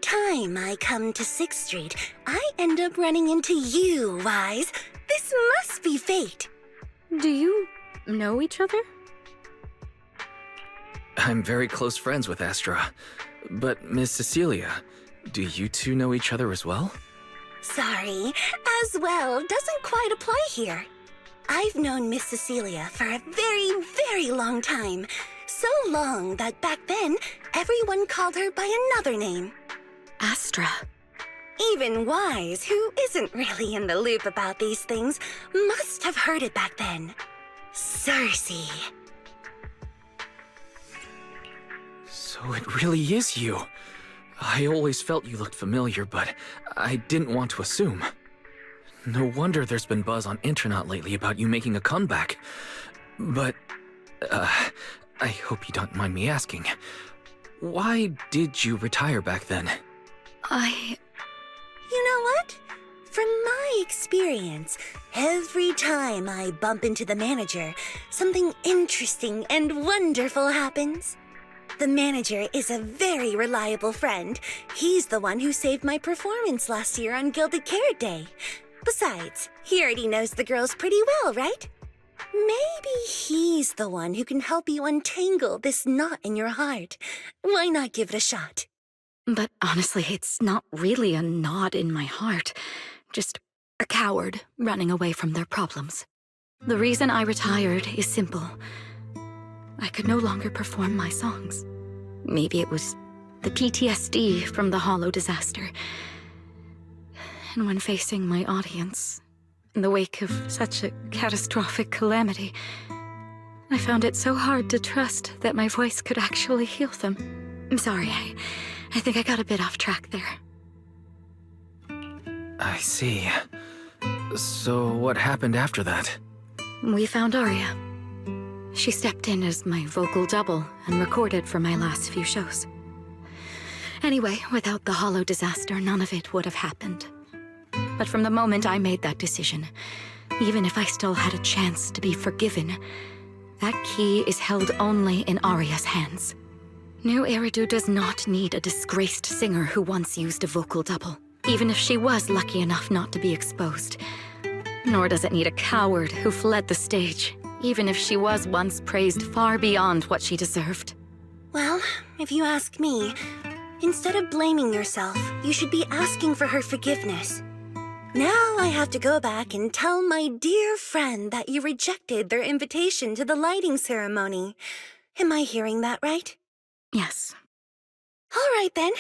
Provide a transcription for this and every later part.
time I come to 6th Street, I end up running into you, Wise. This must be fate. Do you know each other? I'm very close friends with Astra. But Miss Cecilia, do you two know each other as well? Sorry, as well doesn't quite apply here. I've known Miss Cecilia for a very, very long time. So long that back then, everyone called her by another name. Astra. Even Wise, who isn't really in the loop about these things, must have heard it back then. Cersei. So it really is you. I always felt you looked familiar, but I didn't want to assume. No wonder there's been buzz on Internet lately about you making a comeback. But, I hope you don't mind me asking. Why did you retire back then? You know what? From my experience, every time I bump into the manager, something interesting and wonderful happens. The manager is a very reliable friend. He's the one who saved my performance last year on Gilded Carrot Day. Besides, he already knows the girls pretty well, right? Maybe he's the one who can help you untangle this knot in your heart. Why not give it a shot? But honestly, it's not really a knot in my heart. Just a coward running away from their problems. The reason I retired is simple. I could no longer perform my songs. Maybe it was the PTSD from the Hollow disaster. And when facing my audience, in the wake of such a catastrophic calamity, I found it so hard to trust that my voice could actually heal them. I'm sorry, I think I got a bit off track there. I see. So what happened after that? We found Aria. She stepped in as my vocal double and recorded for my last few shows. Anyway, without the Hollow disaster, none of it would have happened. But from the moment I made that decision, even if I still had a chance to be forgiven, that key is held only in Aria's hands. New Eridu does not need a disgraced singer who once used a vocal double, even if she was lucky enough not to be exposed. Nor does it need a coward who fled the stage, even if she was once praised far beyond what she deserved. Well, if you ask me, instead of blaming yourself, you should be asking for her forgiveness. Now I have to go back and tell my dear friend that you rejected their invitation to the lighting ceremony. Am I hearing that right? Yes. All right, then.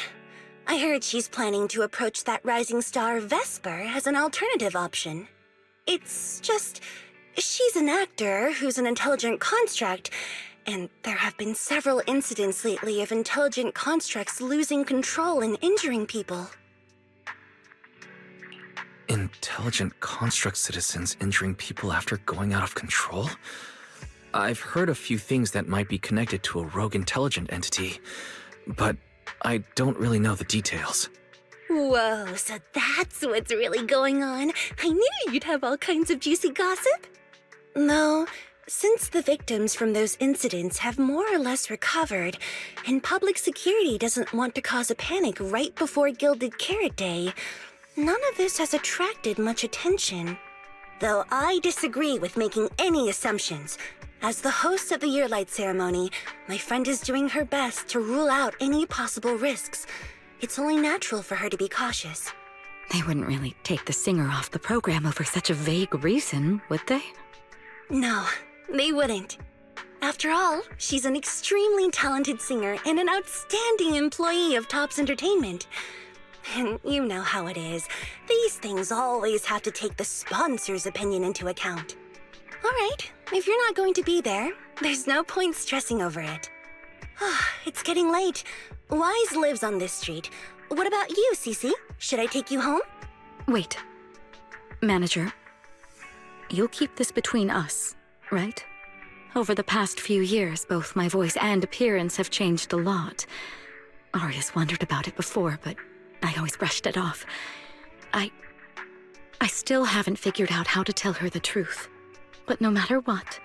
I heard she's planning to approach that rising star Vesper as an alternative option. It's just, she's an actor who's an intelligent construct, and there have been several incidents lately of intelligent constructs losing control and injuring people. Intelligent construct citizens injuring people after going out of control? I've heard a few things that might be connected to a rogue intelligent entity, but I don't really know the details. Whoa, so that's what's really going on. I knew you'd have all kinds of juicy gossip. No, since the victims from those incidents have more or less recovered, and public security doesn't want to cause a panic right before Gilded Carrot Day, none of this has attracted much attention. Though I disagree with making any assumptions. As the host of the Yearlight ceremony, my friend is doing her best to rule out any possible risks. It's only natural for her to be cautious. They wouldn't really take the singer off the program over such a vague reason, would they? No, they wouldn't. After all, she's an extremely talented singer and an outstanding employee of Topps Entertainment. And you know how it is. These things always have to take the sponsor's opinion into account. All right, if you're not going to be there, there's no point stressing over it. It's getting late. Wise lives on this street. What about you, Cece? Should I take you home? Wait. Manager, you'll keep this between us, right? Over the past few years, both my voice and appearance have changed a lot. Aria's wondered about it before, but I always brushed it off. I still haven't figured out how to tell her the truth. But no matter what,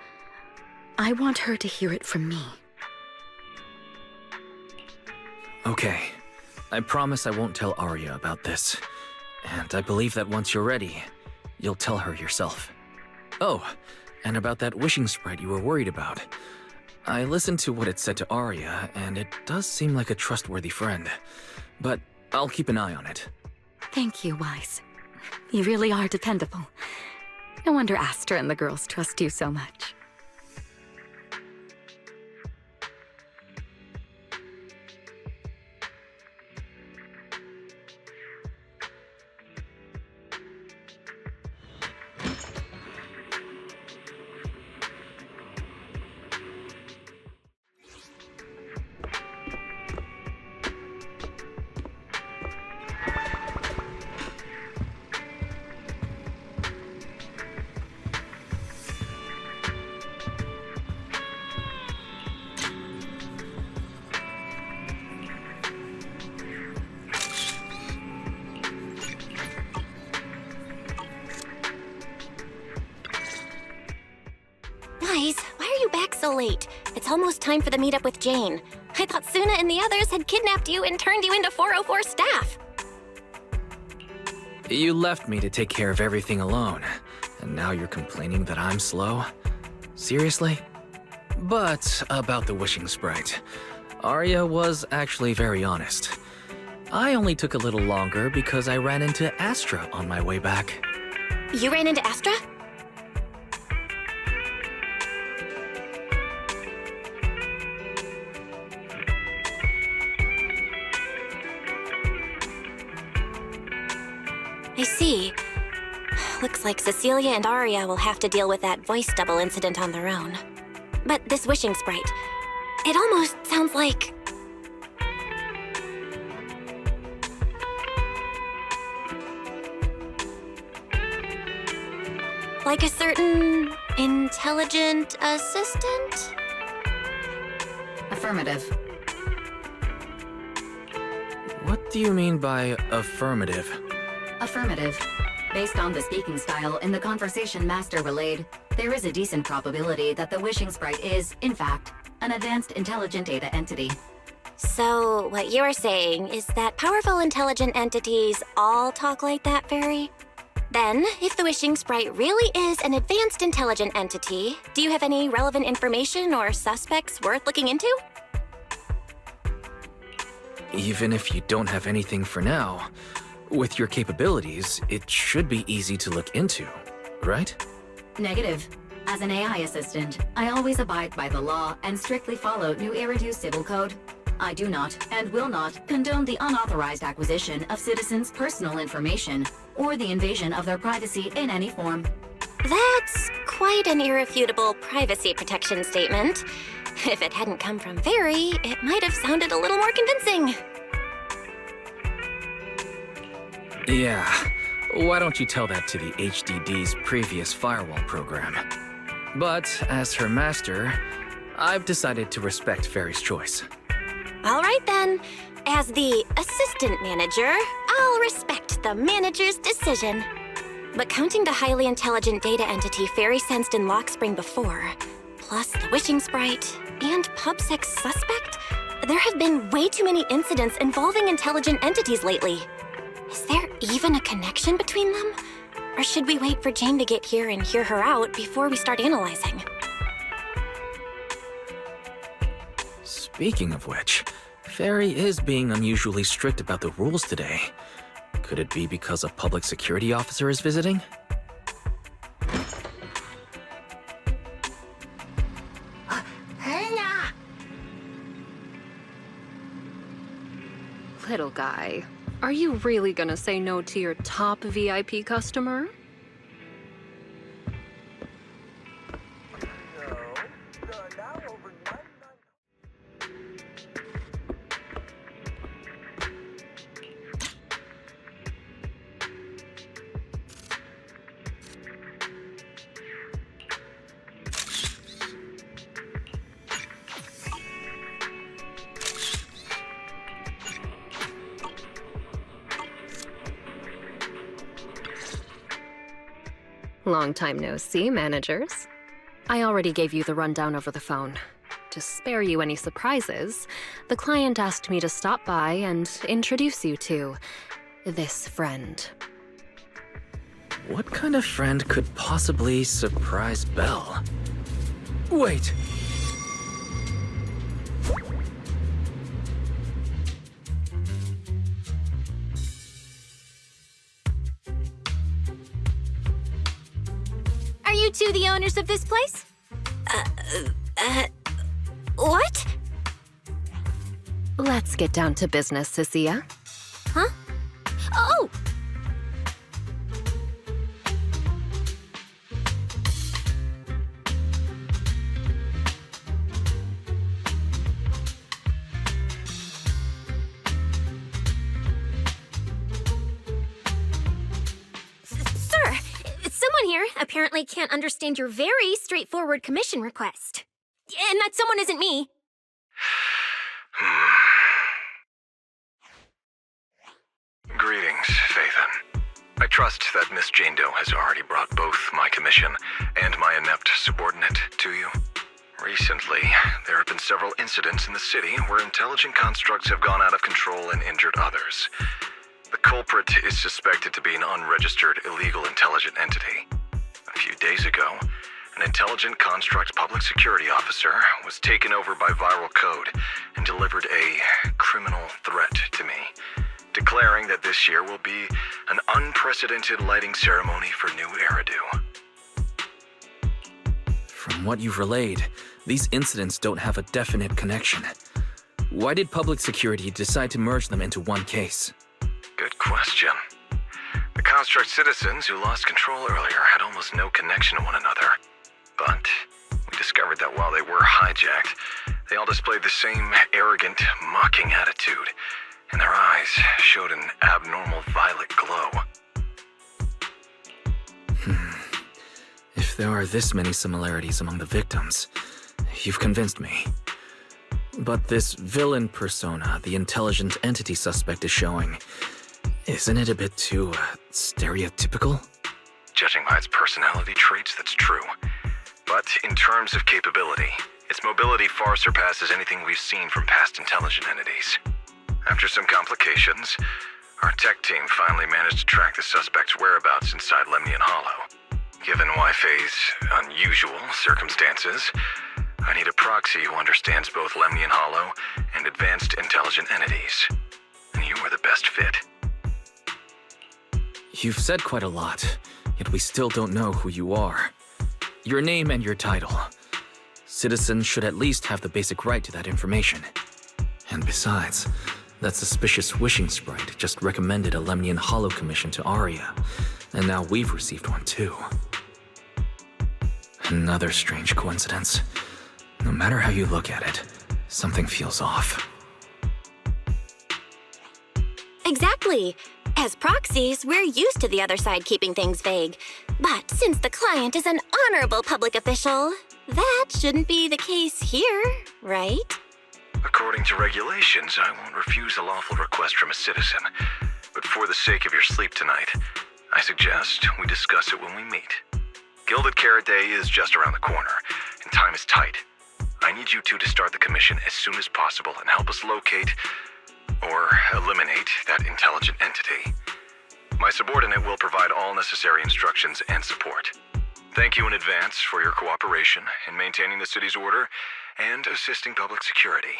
I want her to hear it from me. Okay. I promise I won't tell Arya about this. And I believe that once you're ready, you'll tell her yourself. Oh, and about that wishing sprite you were worried about. I listened to what it said to Arya, and it does seem like a trustworthy friend. But I'll keep an eye on it. Thank you, Wise. You really are dependable. No wonder Astra and the girls trust you so much. Guys, why are you back so late? It's almost time for the meetup with Jane. I thought Suna and the others had kidnapped you and turned you into 404 staff. You left me to take care of everything alone, and now you're complaining that I'm slow? Seriously? But about the wishing sprite, Arya was actually very honest. I only took a little longer because I ran into Astra on my way back. You ran into Astra? I see. Looks like Cecilia and Arya will have to deal with that voice double incident on their own. But this wishing sprite, it almost sounds like... like a certain intelligent assistant? Affirmative. What do you mean by affirmative? Affirmative. Based on the speaking style in the conversation Master relayed, there is a decent probability that the wishing sprite is, in fact, an advanced intelligent data entity. So, what you're saying is that powerful intelligent entities all talk like that, Fairy? Then, if the wishing sprite really is an advanced intelligent entity, do you have any relevant information or suspects worth looking into? Even if you don't have anything for now, with your capabilities, it should be easy to look into, right? Negative. As an AI assistant, I always abide by the law and strictly follow New Eridu Civil Code. I do not, and will not, condone the unauthorized acquisition of citizens' personal information or the invasion of their privacy in any form. That's quite an irrefutable privacy protection statement. If it hadn't come from Fairy, it might have sounded a little more convincing. Yeah, why don't you tell that to the HDD's previous firewall program? But as her master, I've decided to respect Fairy's choice. All right then. As the assistant manager, I'll respect the manager's decision. But counting the highly intelligent data entity Fairy sensed in Lockspring before, plus the wishing sprite, and PubSec suspect, there have been way too many incidents involving intelligent entities lately. Is there even a connection between them? Or should we wait for Jane to get here and hear her out before we start analyzing? Speaking of which, Fairy is being unusually strict about the rules today. Could it be because a public security officer is visiting? Little guy, are you really gonna say no to your top VIP customer? Long time no see, managers. I already gave you the rundown over the phone. To spare you any surprises, the client asked me to stop by and introduce you to this friend. What kind of friend could possibly surprise Belle? Wait! Are you two the owners of this place? What? Let's get down to business, Cecilia. Huh? Oh! Sir, someone here apparently can't understand your very straightforward commission request. And that someone isn't me. Greetings, Thiren. I trust that Miss Jane Doe has already brought both my commission and my inept subordinate to you. Recently, there have been several incidents in the city where intelligent constructs have gone out of control and injured others. The culprit is suspected to be an unregistered illegal intelligent entity. A few days ago, an intelligent construct public security officer was taken over by viral code and delivered a criminal threat to me, declaring that this year will be an unprecedented lighting ceremony for new Eridu. From what you've relayed, these incidents don't have a definite connection. Why did public security decide to merge them into one case? Good question. The construct citizens who lost control earlier had almost no connection to one another. But we discovered that while they were hijacked, they all displayed the same arrogant, mocking attitude, and their eyes showed an abnormal violet glow. If there are this many similarities among the victims, you've convinced me. But this villain persona the intelligent entity suspect is showing, isn't it a bit too, stereotypical? Judging by its personality traits, that's true. But in terms of capability, its mobility far surpasses anything we've seen from past intelligent entities. After some complications, our tech team finally managed to track the suspect's whereabouts inside Lemnian Hollow. Given Wi-Fi's unusual circumstances, I need a proxy who understands both Lemnian Hollow and advanced intelligent entities. And you are the best fit. You've said quite a lot, yet we still don't know who you are. Your name and your title. Citizens should at least have the basic right to that information. And besides, that suspicious wishing sprite just recommended a Lemnian Hollow commission to Aria, and now we've received one too. Another strange coincidence. No matter how you look at it, something feels off. Exactly. As proxies, we're used to the other side keeping things vague. But since the client is an honorable public official, that shouldn't be the case here, right? According to regulations, I won't refuse a lawful request from a citizen. But for the sake of your sleep tonight, I suggest we discuss it when we meet. Gilded Carrot Day is just around the corner, and time is tight. I need you two to start the commission as soon as possible and help us locate or eliminate that intelligent entity. My subordinate will provide all necessary instructions and support. Thank you in advance for your cooperation in maintaining the city's order and assisting public security.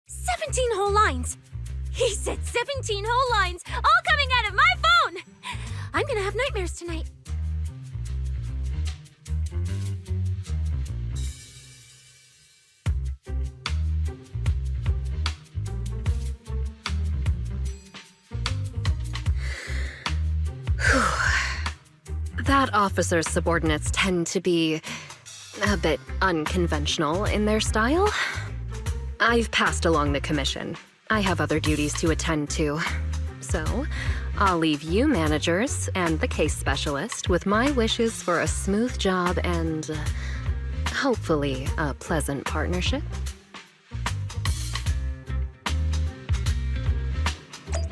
"17 whole lines! He said 17 whole lines, all coming out of my phone! I'm gonna have nightmares tonight." That officer's subordinates tend to be a bit unconventional in their style. I've passed along the commission. I have other duties to attend to. So, I'll leave you managers and the case specialist with my wishes for a smooth job and, hopefully, a pleasant partnership.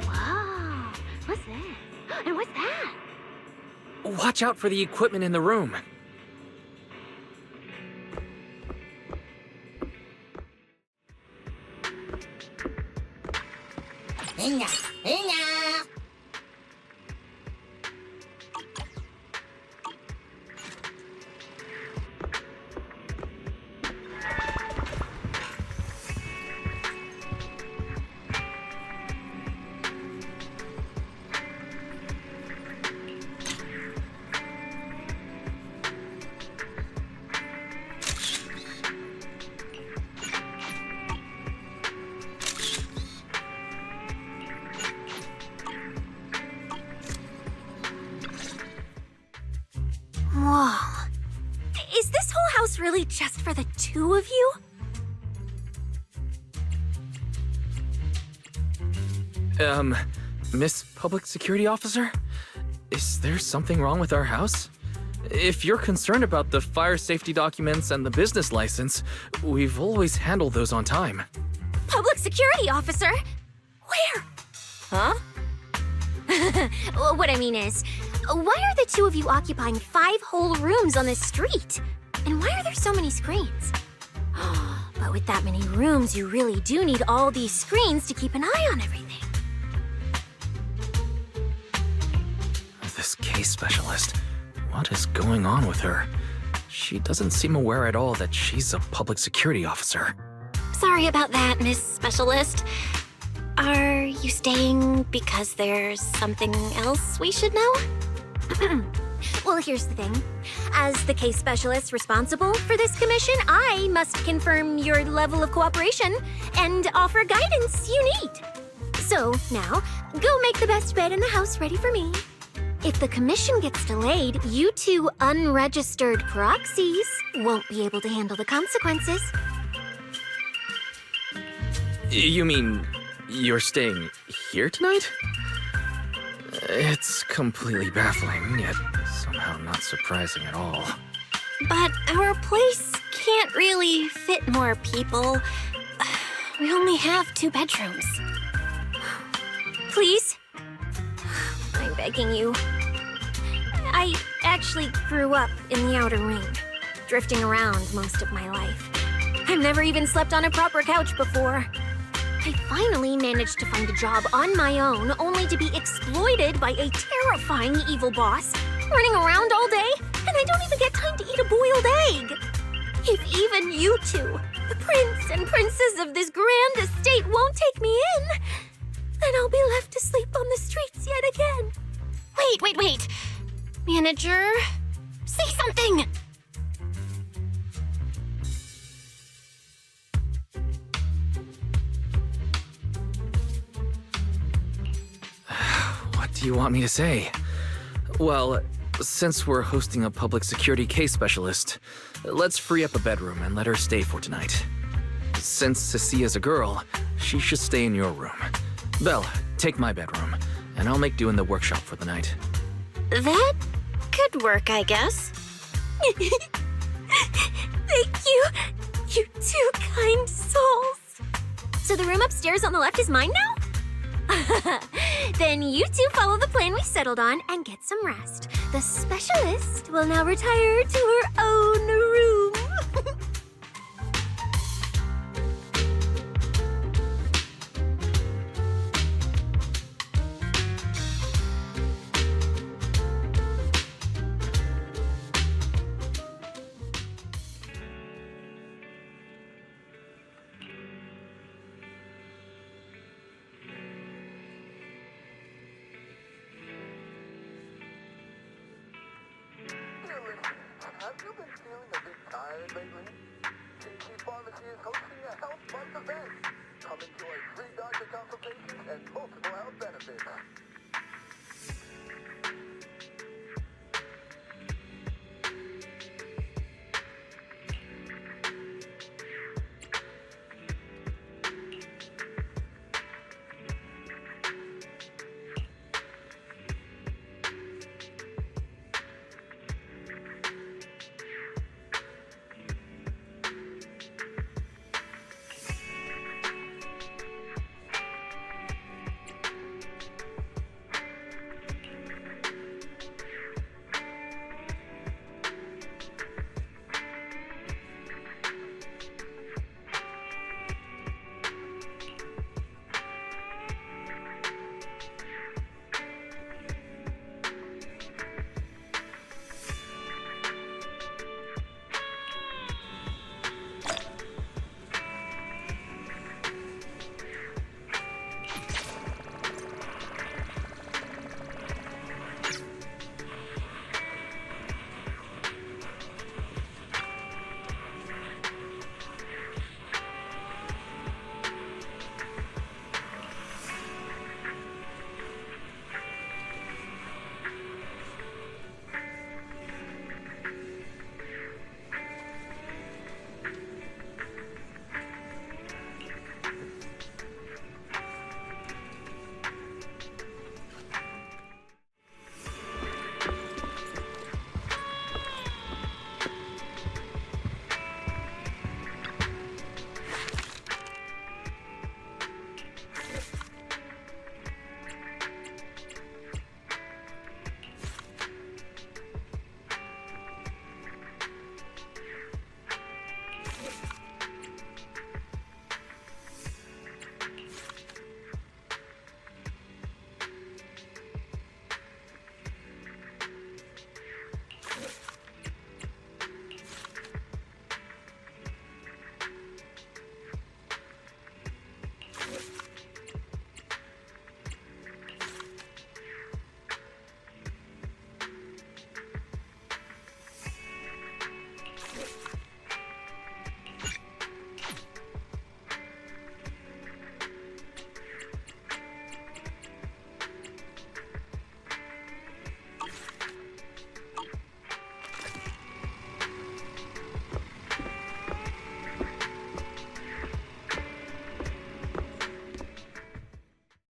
Whoa, what's this? And what's that? watch out for the equipment in the room. Whoa. Is this whole house really just for the two of you? Miss Public Security Officer? Is there something wrong with our house? If you're concerned about the fire safety documents and the business license, we've always handled those on time. Public security officer? Where? Huh? What I mean is, why are the two of you occupying 5 whole rooms on this street? And why are there so many screens? But with that many rooms, you really do need all these screens to keep an eye on everything. This case specialist. What is going on with her? She doesn't seem aware at all that she's a public security officer. Sorry about that, Miss Specialist. Are you staying because there's something else we should know? Well, here's the thing. As the case specialist responsible for this commission, I must confirm your level of cooperation and offer guidance you need. So, now, go make the best bed in the house ready for me. If the commission gets delayed, you two unregistered proxies won't be able to handle the consequences. You mean you're staying here tonight? It's completely baffling, yet somehow not surprising at all. But our place can't really fit more people. We only have 2 bedrooms. Please? I'm begging you. I actually grew up in the outer ring, drifting around most of my life. I've never even slept on a proper couch before. I finally managed to find a job on my own, only to be exploited by a terrifying evil boss, running around all day, and I don't even get time to eat a boiled egg. If even you two, the prince and princess of this grand estate, won't take me in, then I'll be left to sleep on the streets yet again. Wait. Manager, say something! What do you want me to say? Well, since we're hosting a public security case specialist, let's free up a bedroom and let her stay for tonight. Since Cecia's a girl, she should stay in your room. Belle, take my bedroom, and I'll make do in the workshop for the night. That could work, I guess. Thank you, you two kind souls. So the room upstairs on the left is mine now? Then you two follow the plan we settled on and get some rest. The specialist will now retire to her own room. Have you been feeling a bit tired lately? TT Pharmacy is hosting a health month event. Come enjoy free doctor consultations and multiple health benefits.